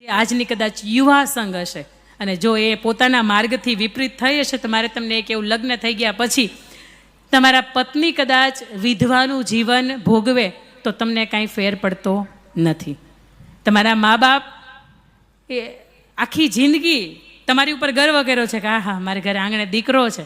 આજની કદાચ યુવા સંઘ હશે અને જો એ પોતાના માર્ગથી વિપરીત થઈ હશે તો મારે તમને એક એવું લગ્ન થઈ ગયા પછી તમારા પત્ની કદાચ વિધવાનું જીવન ભોગવે તો તમને કાંઈ ફેર પડતો નથી. તમારા મા બાપ એ આખી જિંદગી તમારી ઉપર ગર્વ કર્યો છે કે હા મારે ઘરે આંગણે દીકરો છે,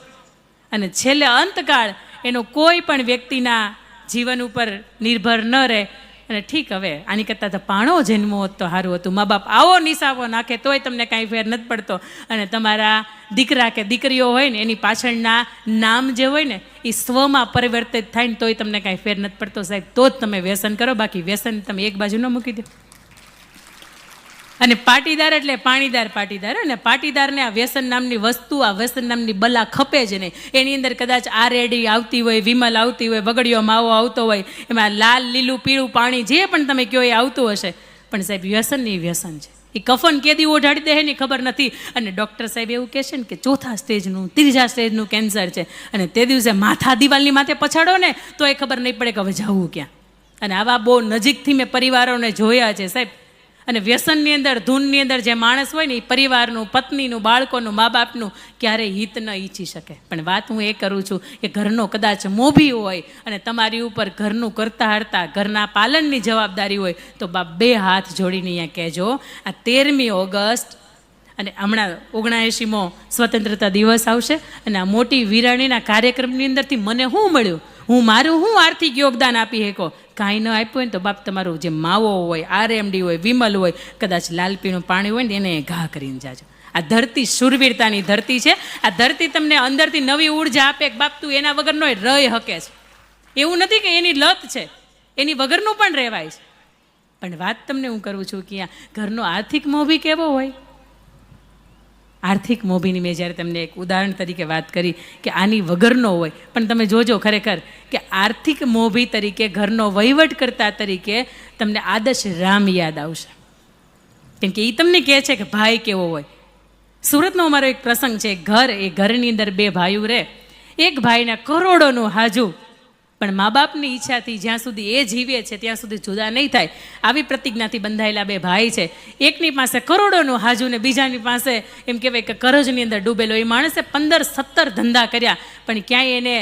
અને છેલ્લે અંતકાળ એનો કોઈ પણ વ્યક્તિના જીવન ઉપર નિર્ભર ન રહે. અને ઠીક, હવે આની કરતાં તો પાણો જન્મો હોત તો સારું હતું. મા બાપ આવો નિસાવો નાખે તોય તમને કાંઈ ફેર નથી પડતો. અને તમારા દીકરા કે દીકરીઓ હોય ને એની પાછળના નામ જે હોય ને એ સ્વમાં પરિવર્તિત થાય ને તોય તમને કાંઈ ફેર નથી પડતો. સાહેબ, તો જ તમે વ્યસન કરો, બાકી વ્યસન તમે એક બાજુ ન મૂકી દો. અને પાટીદાર એટલે પાણીદાર પાટીદાર. અને પાટીદારને આ વ્યસન નામની વસ્તુ, આ વ્યસન નામની બલા ખપે જ નહીં. એની અંદર કદાચ આરેડી આવતી હોય, વિમલ આવતી હોય, બગડીયો માવો આવતો હોય, એમાં લાલ લીલું પીળું પાણી જે પણ તમે કહો એ આવતું હશે, પણ સાહેબ વ્યસન નહીં, વ્યસન છે. એ કફન કેદી ઓઢાડી દે એની ખબર નથી. અને ડૉક્ટર સાહેબ એવું કહેશે ને કે ચોથા સ્ટેજનું, ત્રીજા સ્ટેજનું કેન્સર છે, અને તે દિવસે માથા દિવાલની માથે પછાડો ને તો એ ખબર નહીં પડે કે હવે જવું ક્યાં. અને આવા બહુ નજીકથી મેં પરિવારોને જોયા છે સાહેબ. અને વ્યસનની અંદર, ધૂનની અંદર જે માણસ હોય ને એ પરિવારનું, પત્નીનું, બાળકોનું, મા બાપનું ક્યારેય હિત ન ઈચ્છી શકે. પણ વાત હું એ કરું છું કે ઘરનો કદાચ મોભી હોય અને તમારી ઉપર ઘરનું કરતા હરતા ઘરના પાલનની જવાબદારી હોય તો બાપ બે હાથ જોડીને અહીંયા કહેજો, આ 13મી ઓગસ્ટ અને હમણાં 79મો સ્વતંત્રતા દિવસ આવશે, અને આ મોટી વિરાણીના કાર્યક્રમની અંદરથી મને શું મળ્યું, હું મારું હું આર્થિક યોગદાન આપી શકો? કાંઈ ન આપ્યું હોય ને તો બાપ તમારું જે માવો હોય, આરએમડી હોય, વિમલ હોય, કદાચ લાલ પીળું પાણી હોય ને એને ઘા કરીને જાજો. આ ધરતી શૂરવીરતાની ધરતી છે. આ ધરતી તમને અંદરથી નવી ઉર્જા આપે કે બાપ તું એના વગરનો રહી શકે છે. એવું નથી કે એની લત છે, એની વગરનું પણ રહેવાય છે. પણ વાત તમને હું કરું છું કે ઘરનો આર્થિક મોભી કેવો હોય. આર્થિક મોભીની મેં જ્યારે તમને એક ઉદાહરણ તરીકે વાત કરી કે આની વગરનો હોય, પણ તમે જોજો ખરેખર કે આર્થિક મોભી તરીકે, ઘરનો વહીવટ કરતા તરીકે તમને આદર્શ રામ યાદ આવશે. કેમ કે એ તમને કહે છે કે ભાઈ કેવો હોય. સુરતનો અમારો એક પ્રસંગ છે. ઘર, એ ઘરની અંદર બે ભાઈઓ રહે. એક ભાઈને કરોડોનું હાજુ, પણ મા બાપની ઈચ્છાથી જ્યાં સુધી એ જીવે છે ત્યાં સુધી જુદા નહીં થાય, આવી પ્રતિજ્ઞાથી બંધાયેલા બે ભાઈ છે. એકની પાસે કરોડોનું હાજુ ને બીજાની પાસે એમ કહેવાય કે કરજની અંદર ડૂબેલો. એ માણસે 15-17 ધંધા કર્યા પણ ક્યાંય એને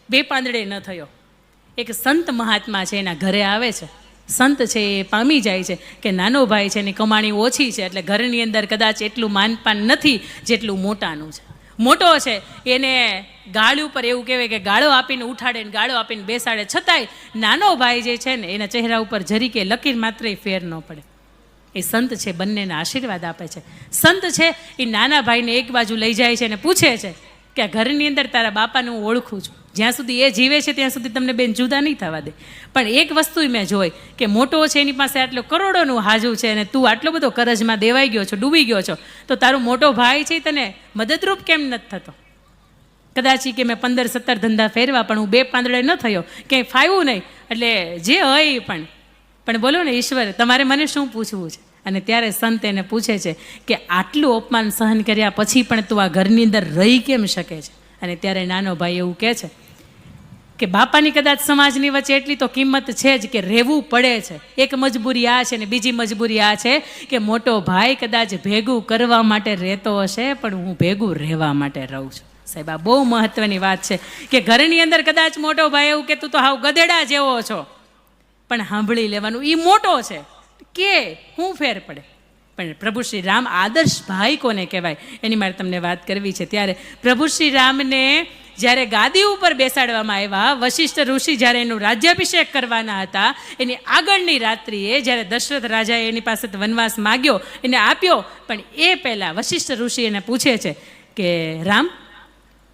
બે પાંદડે ન થયો. એક સંત મહાત્મા છે, એના ઘરે આવે છે. સંત છે એ પામી જાય છે કે નાનો ભાઈ છે એની કમાણી ઓછી છે, એટલે ઘરની અંદર કદાચ એટલું માનપાન નથી જેટલું મોટાનું છે. મોટો છે એને ગાળ ઉપર એવું કહેવાય કે ગાળો આપીને ઉઠાડે ને ગાળો આપીને બેસાડે, છતાંય નાનો ભાઈ જે છે ને એના ચહેરા ઉપર જરી કે લકીર માત્ર ફેર ન પડે. એ સંત છે, બંનેને આશીર્વાદ આપે છે. સંત છે એ નાના ભાઈને એક બાજુ લઈ જાય છે અને પૂછે છે કે આ ઘરની અંદર તારા બાપાને હું ઓળખું છું, જ્યાં સુધી એ જીવે છે ત્યાં સુધી તમને બેન જુદા નહીં થવા દે. પણ એક વસ્તુ મેં જોઈ કે મોટો છે એની પાસે આટલો કરોડોનું હાજુ છે અને તું આટલો બધો કરજમાં દેવાઈ ગયો છો, ડૂબી ગયો છો, તો તારો મોટો ભાઈ છે તને મદદરૂપ કેમ નથી થતો? કદાચ કે મેં 15-17 ધંધા ફેરવા પણ હું બે પાંદડે ન થયો, ક્યાંય ફાવ્યું નહીં. એટલે જે હોય પણ બોલો ને ઈશ્વર, તમારે મને શું પૂછવું છે? અને ત્યારે સંત એને પૂછે છે કે આટલું અપમાન સહન કર્યા પછી પણ તું આ ઘરની અંદર રહી કેમ શકે છે? અને ત્યારે નાનો ભાઈ એવું કહે છે કે બાપાની કદાચ સમાજની વચ્ચે એટલી તો કિંમત છે જ કે રહેવું પડે છે. એક મજબૂરી આ છે ને બીજી મજબૂરી આ છે કે મોટો ભાઈ કદાચ ભેગું કરવા માટે રહેતો હશે પણ હું ભેગું રહેવા માટે રહું છું. સાહેબ, આ બહુ મહત્વની વાત છે કે ઘરની અંદર કદાચ મોટો ભાઈ એવું કે તું તો હાવ ગધેડા જેવો છો, પણ સાંભળી લેવાનું, એ મોટો છે કે હું ફેર પડે. પણ પ્રભુ શ્રી રામ આદર્શ ભાઈ કોને કહેવાય એની મારે તમને વાત કરવી છે. ત્યારે પ્રભુ શ્રી રામને જ્યારે ગાદી ઉપર બેસાડવામાં આવ્યા, વશિષ્ઠ ઋષિ જ્યારે એનું રાજ્યાભિષેક કરવાના હતા, એની આગળની રાત્રિએ જ્યારે દશરથ રાજાએ એની પાસે વનવાસ માગ્યો, એને આપ્યો, પણ એ પહેલાં વશિષ્ઠ ઋષિ એને પૂછે છે કે રામ,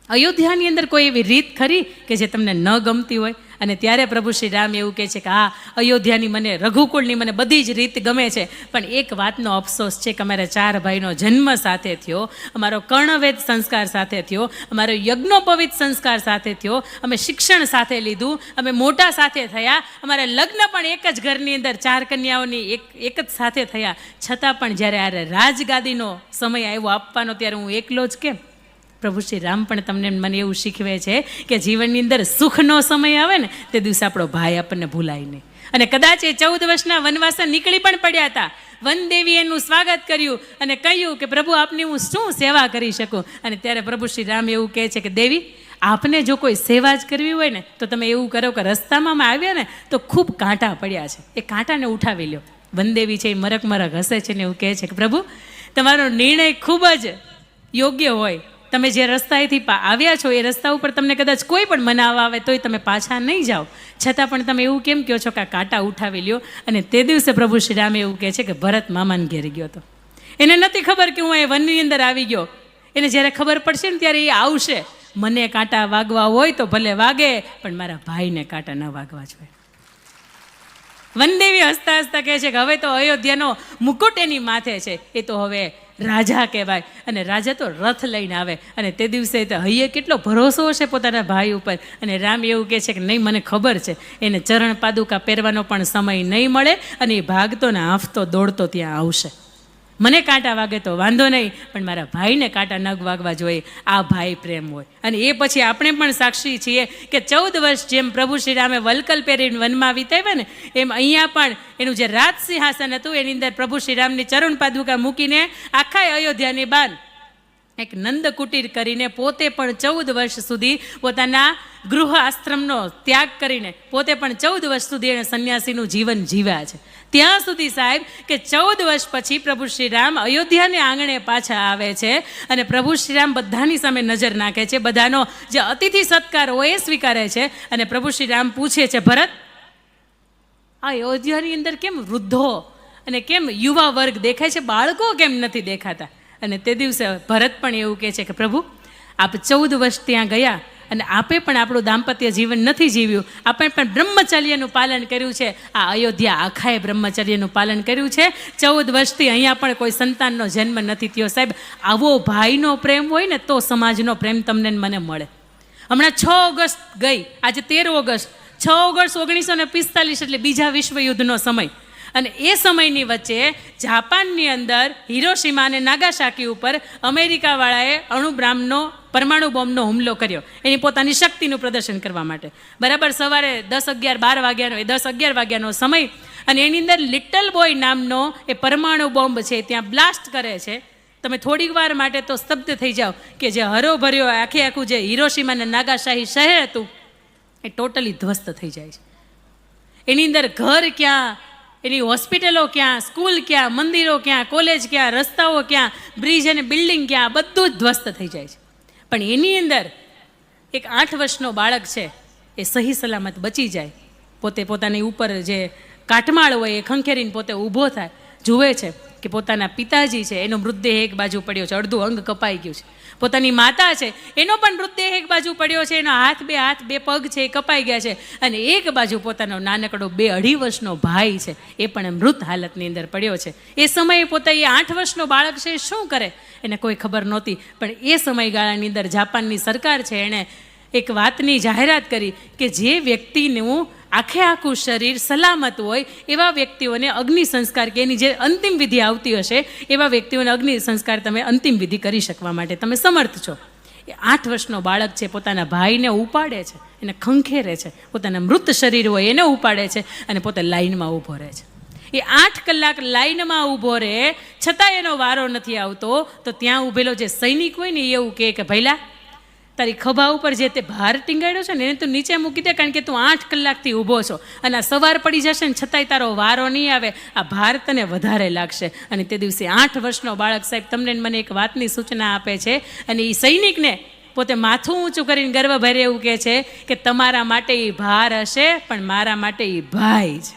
અયોધ્યાની અંદર કોઈ એવી રીત ખરી કે જે તમને ન ગમતી હોય? અને ત્યારે પ્રભુ શ્રી રામ એવું કહે છે કે હા, અયોધ્યાની મને, રઘુકુળની મને બધી જ રીત ગમે છે, પણ એક વાતનો અફસોસ છે કે અમારા 4 ભાઈનો જન્મ સાથે થયો, અમારો કર્ણવેદ સંસ્કાર સાથે થયો, અમારો યજ્ઞોપવિત સંસ્કાર સાથે થયો, અમે શિક્ષણ સાથે લીધું, અમે મોટા સાથે થયા, અમારા લગ્ન પણ એક જ ઘરની અંદર 4 કન્યાઓની એક જ સાથે થયા, છતાં પણ જ્યારે આ રાજગાદીનો સમય આવ્યો આપવાનો ત્યારે હું એકલો જ કેમ? પ્રભુ શ્રી રામ પણ તમને મને એવું શીખવે છે કે જીવનની અંદર સુખનો સમય આવે ને તે દિવસે આપણો ભાઈ આપણને ભૂલાય નહીં. અને કદાચ એ 14 વર્ષના વનવાસા નીકળી પણ પડ્યા હતા. વનદેવી એનું સ્વાગત કર્યું અને કહ્યું કે પ્રભુ આપની હું શું સેવા કરી શકું. અને ત્યારે પ્રભુ શ્રી રામ એવું કહે છે કે દેવી, આપને જો કોઈ સેવા જ કરવી હોય ને તો તમે એવું કરો કે રસ્તામાં આવ્યા ને તો ખૂબ કાંટા પડ્યા છે, એ કાંટાને ઉઠાવી લો. વનદેવી છે એ મરક મરક હસે છે ને એવું કહે છે કે પ્રભુ તમારો નિર્ણય ખૂબ જ યોગ્ય હોય. તમે જે રસ્તાએથી આવ્યા છો એ રસ્તા ઉપર તમને કદાચ કોઈ પણ મનાવવા આવે તોય તમે પાછા નહીં જાઓ, છતાં પણ તમે એવું કેમ કહો છો કે આ કાંટા ઉઠાવી લ્યો. અને તે દિવસે પ્રભુ શ્રી રામ એવું કહે છે કે ભરત મામાને ઘેર ગયો હતો. એને નથી ખબર કે હું એ વનની અંદર આવી ગયો. એને જ્યારે ખબર પડશે ને ત્યારે એ આવશે. મને કાંટા વાગવા હોય તો ભલે વાગે, પણ મારા ભાઈને કાંટા ન વાગવા જોઈએ. વનદેવી હસતા હસતા કહે છે કે હવે તો અયોધ્યાનો મુકુટ એની માથે છે, એ તો હવે રાજા કહેવાય. અને રાજા તો રથ લઈને આવે. અને તે દિવસે તો હૈયે કેટલો ભરોસો હશે પોતાના ભાઈ ઉપર. અને રામ એવું કહે છે કે નહીં, મને ખબર છે એને ચરણ પાદુકા પહેરવાનો પણ સમય નહીં મળે અને એ ભાગતો ને હાંફતો દોડતો ત્યાં આવશે. મને કાંટા વાગે તો વાંધો નહીં, પણ મારા ભાઈને કાંટા ન વાગવા જોઈએ. આ ભાઈ પ્રેમ હોય. અને એ પછી આપણે પણ સાક્ષી છીએ કે 14 વર્ષ જેમ પ્રભુ શ્રી રામે વલકલ પહેરીને વનમાં વિતાવ્યા ને, એમ અહીંયા પણ એનું જે રાજ સિંહાસન હતું એની અંદર પ્રભુ શ્રી રામની ચરણ પાદુકા મૂકીને આખા અયોધ્યાની બાદ એક નંદ કુટીર કરીને પોતે પણ 14 વર્ષ સુધી પોતાના ગૃહ આશ્રમનો ત્યાગ કરીને પોતે પણ 14 વર્ષ સુધી એણે સંન્યાસીનું જીવન જીવ્યા છે. ત્યાં સુધી સાહેબ કે 14 વર્ષ પછી પ્રભુ શ્રી રામ અયોધ્યાને આંગણે પાછા આવે છે અને પ્રભુ શ્રી રામ બધાની સામે નજર નાખે છે. બધાનો જે અતિથિ સત્કાર હોય એ સ્વીકારે છે. અને પ્રભુ શ્રી રામ પૂછે છે, ભરત, આ અયોધ્યાની અંદર કેમ વૃદ્ધો અને કેમ યુવા વર્ગ દેખાય છે, બાળકો કેમ નથી દેખાતા? અને તે દિવસે ભરત પણ એવું કહે છે કે પ્રભુ, આપ 14 વર્ષ ત્યાં ગયા અને આપે પણ આપણું દાંપત્ય જીવન નથી જીવ્યું, આપણે પણ બ્રહ્મચર્યનું પાલન કર્યું છે. આ અયોધ્યા આખાએ બ્રહ્મચર્યનું પાલન કર્યું છે. 14 વર્ષથી અહીંયા પણ કોઈ સંતાનનો જન્મ નથી થયો. સાહેબ, આવો ભાઈનો પ્રેમ હોય ને તો સમાજનો પ્રેમ તમને મને મળે. હમણાં 6 ઓગસ્ટ ગઈ, આજે 13 ઓગસ્ટ, 6 ઓગસ્ટ 1945 એટલે બીજા વિશ્વયુદ્ધનો સમય. અને એ સમયની વચ્ચે જાપાનની અંદર હિરોશીમા અને નાગાસાકી ઉપર અમેરિકાવાળાએ પરમાણુ બોમ્બનો હુમલો કર્યો, એની પોતાની શક્તિનું પ્રદર્શન કરવા માટે. બરાબર સવારે 10-11-12 વાગ્યાનો 10-11 વાગ્યાનો સમય. અને એની અંદર લિટલ બોય નામનો એ પરમાણુ બોમ્બ છે ત્યાં બ્લાસ્ટ કરે છે. તમે થોડીક વાર માટે તો સ્તબ્ધ થઈ જાઓ કે જે હરોભર્યો આખું જે હિરોશીમા અને નાગાસાકી શહેર હતું એ ટોટલી ધ્વસ્ત થઈ જાય છે. એની અંદર ઘર ક્યાં, એની હોસ્પિટલો ક્યાં, સ્કૂલ ક્યાં, મંદિરો ક્યાં, કોલેજ ક્યાં, રસ્તાઓ ક્યાં, બ્રિજ અને બિલ્ડિંગ ક્યાં, બધું જ ધ્વસ્ત થઈ જાય છે. પણ એની અંદર એક 8 વર્ષનો બાળક છે એ સહી સલામત બચી જાય. પોતે પોતાની ઉપર જે કાટમાળ હોય એ ખંખેરીને પોતે ઊભો થાય, જુએ છે કે પોતાના પિતાજી છે એનો મૃતદેહ એક બાજુ પડ્યો છે, અડધું અંગ કપાઈ ગયું છે. પોતાની માતા છે એનો પણ મૃતદેહ એક બાજુ પડ્યો છે, એનો હાથ બે પગ છે એ કપાઈ ગયા છે. અને એક બાજુ પોતાનો નાનકડો 2-2.5 વર્ષનો ભાઈ છે એ પણ મૃત હાલતની અંદર પડ્યો છે. એ સમયે પોતે એ 8 વર્ષનો બાળક છે શું કરે એને કોઈ ખબર નહોતી. પણ એ સમયગાળાની અંદર જાપાનની સરકાર છે એણે એક વાતની જાહેરાત કરી કે જે વ્યક્તિનું આખું શરીર સલામત હોય એવા વ્યક્તિઓને અગ્નિ સંસ્કાર કે એની જે અંતિમ વિધિ આવતી હશે એવા વ્યક્તિઓને અગ્નિ સંસ્કાર તમે અંતિમ વિધિ કરી શકવા માટે તમે સમર્થ છો. એ 8 વર્ષનો બાળક છે પોતાના ભાઈને ઉપાડે છે, એને ખંખેરે છે, પોતાના મૃત શરીર હોય એને ઉપાડે છે અને પોતે લાઈનમાં ઊભો રહે છે. એ 8 કલાક લાઈનમાં ઊભો રહે છતાં એનો વારો નથી આવતો. તો ત્યાં ઊભેલો જે સૈનિક હોય ને એવું કે ભઈલા, તારી ખભા ઉપર જે તે ભાર ટીંગાડ્યો છે ને એને તું નીચે મૂકી દે, કારણ કે તું 8 કલાકથી ઊભો છો અને આ સવાર પડી જશે ને છતાંય તારો વારો નહીં આવે, આ ભાર તને વધારે લાગશે. અને તે દિવસે 8 વર્ષનો બાળક સાહેબ તમને મને એક વાતની સૂચના આપે છે. અને એ સૈનિકને પોતે માથું ઊંચું કરીને ગર્વભરે એવું કહે છે કે તમારા માટે એ ભાર હશે પણ મારા માટે એ ભાઈ છે.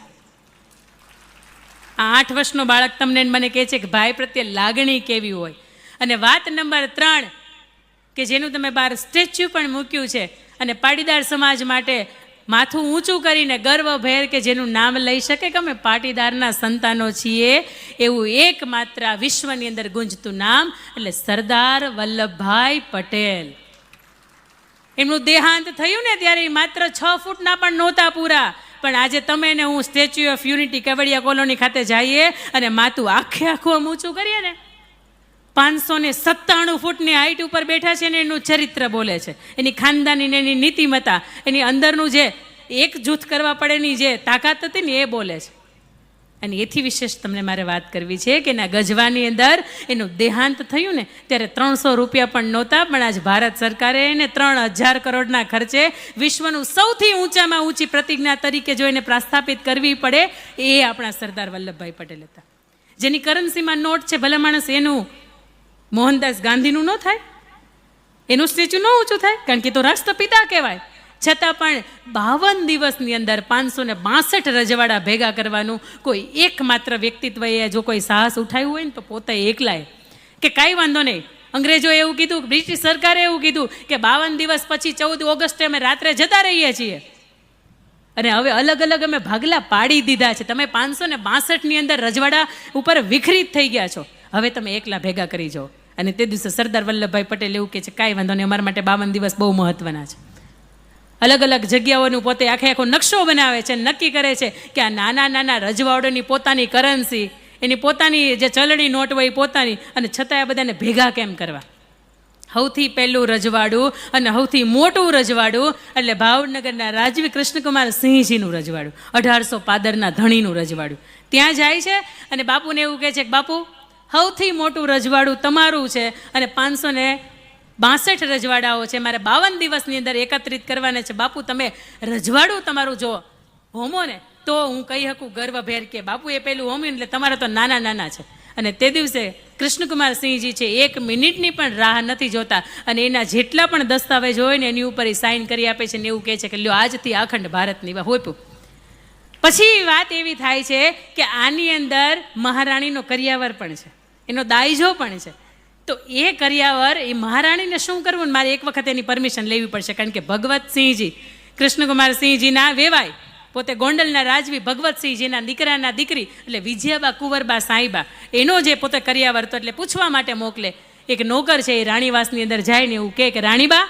આ 8 વર્ષનો બાળક તમને મને કહે છે કે ભાઈ પ્રત્યે લાગણી કેવી હોય. અને વાત નંબર 3 કે જેનું તમે બહાર સ્ટેચ્યુ પણ મૂક્યું છે અને પાટીદાર સમાજ માટે માથું ઊંચું કરીને ગર્વભેર કે જેનું નામ લઈ શકે કે અમે પાટીદારના સંતાનો છીએ એવું એકમાત્ર વિશ્વની અંદર ગુંજતું નામ એટલે સરદાર વલ્લભભાઈ પટેલ. એમનું દેહાંત થયું ને ત્યારે માત્ર 6 ફૂટના પણ નહોતા પૂરા. પણ આજે તમે ને હું statue of unity Kevadia colony ખાતે જઈએ અને માથું આખું ઊંચું કરીએ ને 597 ફૂટની હાઈટ ઉપર બેઠા છે ને એનું ચરિત્ર બોલે છે, એની ખાનદાની ને એની નીતિમત્તા, એની અંદરનું જે એક જૂથ કરવા પડેની જે તાકાત હતી ને એ બોલે છે. અને એથી વિશેષ તમને મારે વાત કરવી છે કે એના ગજવાની અંદર એનું દેહાંત થયું ને ત્યારે 300 રૂપિયા પણ નહોતા, પણ આજ ભારત સરકારે એને 3000 કરોડના ખર્ચે વિશ્વનું સૌથી ઊંચામાં ઊંચી પ્રતિજ્ઞા તરીકે જો એને પ્રસ્થાપિત કરવી પડે એ આપણા સરદાર વલ્લભભાઈ પટેલ હતા. જેની કરન્સીમાં નોટ છે, ભલા માણસ એનું મોહનદાસ ગાંધીનું ન થાય, એનું સ્ટેચ્યુ ન ઊંચું થાય, કારણ કે તો રાષ્ટ્રપિતા કહેવાય. છતાં પણ 52 દિવસની અંદર 562 રજવાડા ભેગા કરવાનું કોઈ એકમાત્ર વ્યક્તિત્વએ જો કોઈ સાહસ ઉઠાવ્યું હોય ને તો પોતે એકલાએ, કે કાંઈ વાંધો નહીં. અંગ્રેજોએ એવું કીધું, બ્રિટિશ સરકારે એવું કીધું કે 52 દિવસ પછી 14 ઓગસ્ટે અમે રાત્રે જતા રહીએ છીએ અને હવે અલગ અલગ અમે ભાગલા પાડી દીધા છે. તમે 562ની અંદર રજવાડા ઉપર વિખરિત થઈ ગયા છો, હવે તમે એકલા ભેગા કરી જાઓ. અને તે દિવસે સરદાર વલ્લભભાઈ પટેલ એવું કહે છે, કાંઈ વાંધો નહીં, અમારા માટે 52 દિવસ બહુ મહત્વના છે. અલગ અલગ જગ્યાઓનું પોતે આખો નકશો બનાવે છે, નક્કી કરે છે કે આ નાના નાના રજવાડોની પોતાની કરન્સી, એની પોતાની જે ચલણી નોટ હોય પોતાની, અને છતાં આ બધાને ભેગા કેમ કરવા. સૌથી પહેલું રજવાડું અને સૌથી મોટું રજવાડું એટલે ભાવનગરના રાજવી કૃષ્ણકુમાર સિંહજીનું રજવાડું, 1800 પાદરના ધણીનું રજવાડું. ત્યાં જાય છે અને બાપુને એવું કહે છે કે બાપુ સૌથી મોટું રજવાડું તમારું છે અને 562 રજવાડાઓ છે, મારે 52 દિવસની અંદર એકત્રિત કરવાના છે. બાપુ તમે રજવાડું તમારું જો હોમો ને તો હું કહી શકું ગર્વભેર કે બાપુ એ પેલું હોમ્યું એટલે તમારા તો નાના નાના છે. અને તે દિવસે કૃષ્ણકુમાર સિંહજી છે 1 મિનિટની પણ રાહ નથી જોતા અને એના જેટલા પણ દસ્તાવેજ હોય ને એની ઉપર એ સાઇન કરી આપે છે ને એવું કહે છે કે લ્યો આજથી અખંડ ભારતની હોપ્યું. પછી વાત એવી થાય છે કે આની અંદર મહારાણીનો કરિયાવર પણ છે, એનો દાયજો પણ છે. તો એ કરિયાવર એ મહારાણીને શું કરવું, મારે એક વખત એની પરમિશન લેવી પડશે, કારણ કે ભગવતસિંહજી કૃષ્ણકુમાર સિંહજીના વેવાય, પોતે ગોંડલના રાજવી ભગવતસિંહજીના દીકરાના દીકરી એટલે વિજયાબા કુંવરબા સાંઈબા, એનો જે પોતે કરિયાવર તો એટલે પૂછવા માટે મોકલે. એક નોકર છે એ રાણીવાસની અંદર જાય ને એવું કે રાણીબા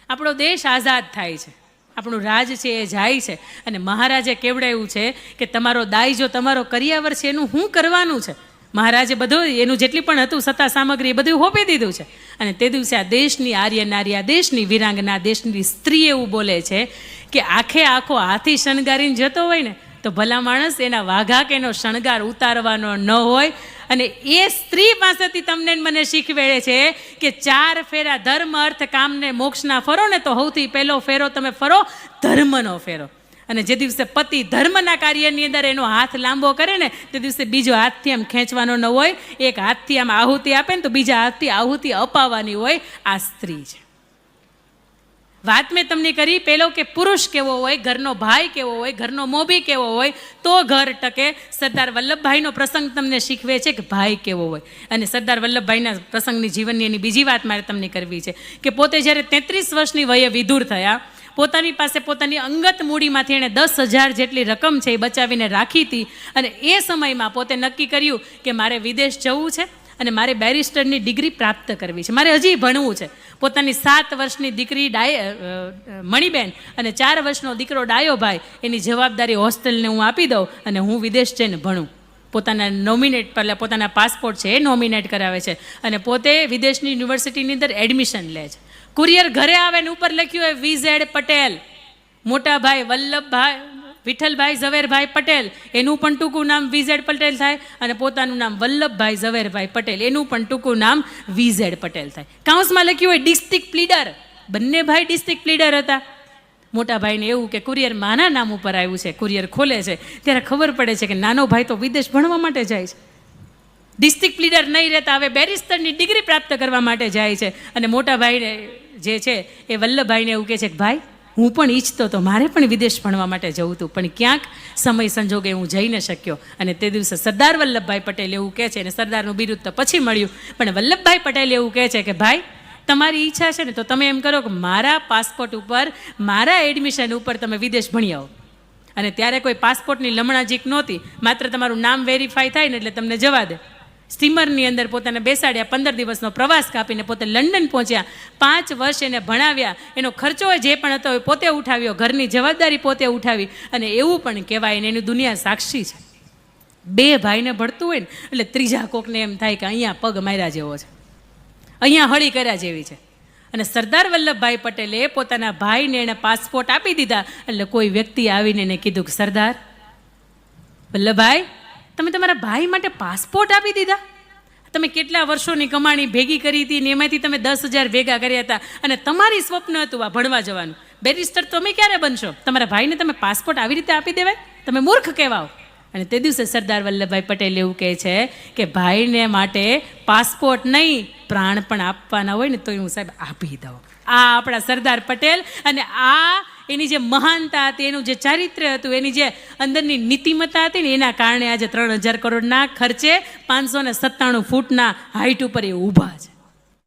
આપણો દેશ આઝાદ થાય છે, આપણું રાજ છે એ જાય છે અને મહારાજે કેવડાવ્યું છે કે તમારો દાયજો તમારો કરિયાવર છે એનું શું કરવાનું છે. મહારાજે બધું એનું જેટલી પણ હતું સત્તા સામગ્રી બધું હોપી દીધું છે. અને તે દિવસે આ દેશની આર્ય નારી, આ દેશની વિરાંગના, દેશની સ્ત્રી એવું બોલે છે કે આખો હાથી શણગારીને જતો હોય ને તો ભલા માણસ એના વાઘા કે એનો શણગાર ઉતારવાનો ન હોય. અને એ સ્ત્રી પાસેથી તમને મને શીખવેડે છે કે 4 ફેરા ધર્મ અર્થ કામને મોક્ષના ફરો ને તો સૌથી પહેલો ફેરો તમે ફરો ધર્મનો ફેરો. અને જે દિવસે પતિ ધર્મના કાર્યની અંદર એનો હાથ લાંબો કરે ને તે દિવસે બીજો હાથથી આમ ખેંચવાનો ન હોય, એક હાથથી આમ આહુતિ આપે ને તો બીજા હાથથી આહુતિ અપાવવાની હોય. આ સ્ત્રી છે. વાત મેં તમને કરી પેલો કે પુરુષ કેવો હોય, ઘરનો ભાઈ કેવો હોય, ઘરનો મોભી કેવો હોય તો ઘર ટકે. સરદાર વલ્લભભાઈનો પ્રસંગ તમને શીખવે છે કે ભાઈ કેવો હોય. અને સરદાર વલ્લભભાઈના પ્રસંગની જીવનની એની બીજી વાત મારે તમને કરવી છે કે પોતે જ્યારે 33 વર્ષની વયે વિધુર થયા, પોતાની પાસે પોતાની અંગત મૂડીમાંથી એણે 10,000 જેટલી રકમ છે એ બચાવીને રાખી હતી. અને એ સમયમાં પોતે નક્કી કર્યું કે મારે વિદેશ જવું છે અને મારે બેરિસ્ટરની ડિગ્રી પ્રાપ્ત કરવી છે, મારે હજી ભણવું છે. પોતાની 7 વર્ષની દીકરી મણીબેન અને 4 વર્ષનો દીકરો ડાયોભાઈ, એની જવાબદારી હોસ્ટેલને હું આપી દઉં અને હું વિદેશ જઈને ભણું. પોતાના નોમિનેટ પોતાના પાસપોર્ટ છે એ નોમિનેટ કરાવે છે અને પોતે વિદેશની યુનિવર્સિટીની અંદર એડમિશન લે છે. કુરિયર ઘરે આવે ને ઉપર લખ્યું હોય VZ પટેલ, મોટાભાઈ વલ્લભભાઈ વિઠ્ઠલભાઈ ઝવેરભાઈ પટેલ, એનું પણ ટૂંકું નામ VZ પટેલ થાય અને પોતાનું નામ વલ્લભભાઈ ઝવેરભાઈ પટેલ, એનું પણ ટૂંકું નામ VZ પટેલ થાય. કાઉન્સમાં લખ્યું હોય ડિસ્ટ્રિક્ટ લીડર, બંને ભાઈ ડિસ્ટ્રિક્ટ લીડર હતા. મોટા ભાઈને એવું કે કુરિયર માના નામ ઉપર આવ્યું છે, કુરિયર ખોલે છે ત્યારે ખબર પડે છે કે નાનો ભાઈ તો વિદેશ ભણવા માટે જાય છે, ડિસ્ટ્રિક્ટ લીડર નહીં રહેતા હવે બેરિસ્ટરની ડિગ્રી પ્રાપ્ત કરવા માટે જાય છે. અને મોટા ભાઈને જે છે એ વલ્લભભાઈને એવું કહે છે કે ભાઈ હું પણ ઈચ્છતો તો મારે પણ વિદેશ ભણવા માટે જવું હતું, પણ ક્યાંક સમય સંજોગે હું જઈ ન શક્યો. અને તે દિવસે સરદાર વલ્લભભાઈ પટેલ એવું કહે છે, અને સરદારનું બિરુદ તો પછી મળ્યું, પણ વલ્લભભાઈ પટેલ એવું કહે છે કે ભાઈ તમારી ઈચ્છા છે ને તો તમે એમ કરો કે મારા પાસપોર્ટ ઉપર, મારા એડમિશન ઉપર તમે વિદેશ ભણી આવો. અને ત્યારે કોઈ પાસપોર્ટની લમણાજીક નહોતી, માત્ર તમારું નામ વેરીફાઈ થાય ને એટલે તમને જવા દે. સ્ટીમરની અંદર પોતાને બેસાડ્યા, 15 દિવસનો પ્રવાસ કાપીને પોતે લંડન પહોંચ્યા. 5 વર્ષ એને ભણાવ્યા, એનો ખર્ચો જે પણ હતો એ પોતે ઉઠાવ્યો, ઘરની જવાબદારી પોતે ઉઠાવી. અને એવું પણ કહેવાય ને એની દુનિયા સાક્ષી છે, 2 ભાઈને ભળતું હોય ને એટલે ત્રીજા કોકને એમ થાય કે અહીંયા પગ માર્યા જેવો છે, અહીંયા હળી કર્યા જેવી છે. અને સરદાર વલ્લભભાઈ પટેલે પોતાના ભાઈને એણે પાસપોર્ટ આપી દીધા. એટલે કોઈ વ્યક્તિ આવીને એને કીધું કે સરદાર વલ્લભભાઈ, તમે તમારા ભાઈ માટે પાસપોર્ટ આપી દીધા? તમે કેટલા વર્ષોની કમાણી ભેગી કરી હતી ને એમાંથી તમે 10,000 ભેગા કર્યા હતા અને તમારી સ્વપ્ન હતું આ ભણવા જવાનું. બેરિસ્ટર તમે ક્યારે બનશો? તમારા ભાઈને તમે પાસપોર્ટ આવી રીતે આપી દેવાય? તમે મૂર્ખ કહેવાઓ. અને તે દિવસે સરદાર વલ્લભભાઈ પટેલ એવું કહે છે કે ભાઈને માટે પાસપોર્ટ નહીં, પ્રાણ પણ આપવાના હોય ને તો હું સાહેબ આપી દઉં. આ આપણા સરદાર પટેલ, અને આ એની જે મહાનતા હતી, એનું જે ચારિત્ર્ય હતું, એની જે અંદરની નીતિમત્તા હતી ને એના કારણે આજે 3,000 કરોડના ખર્ચે 597 ફૂટના હાઈટ ઉપર એ ઊભા છે.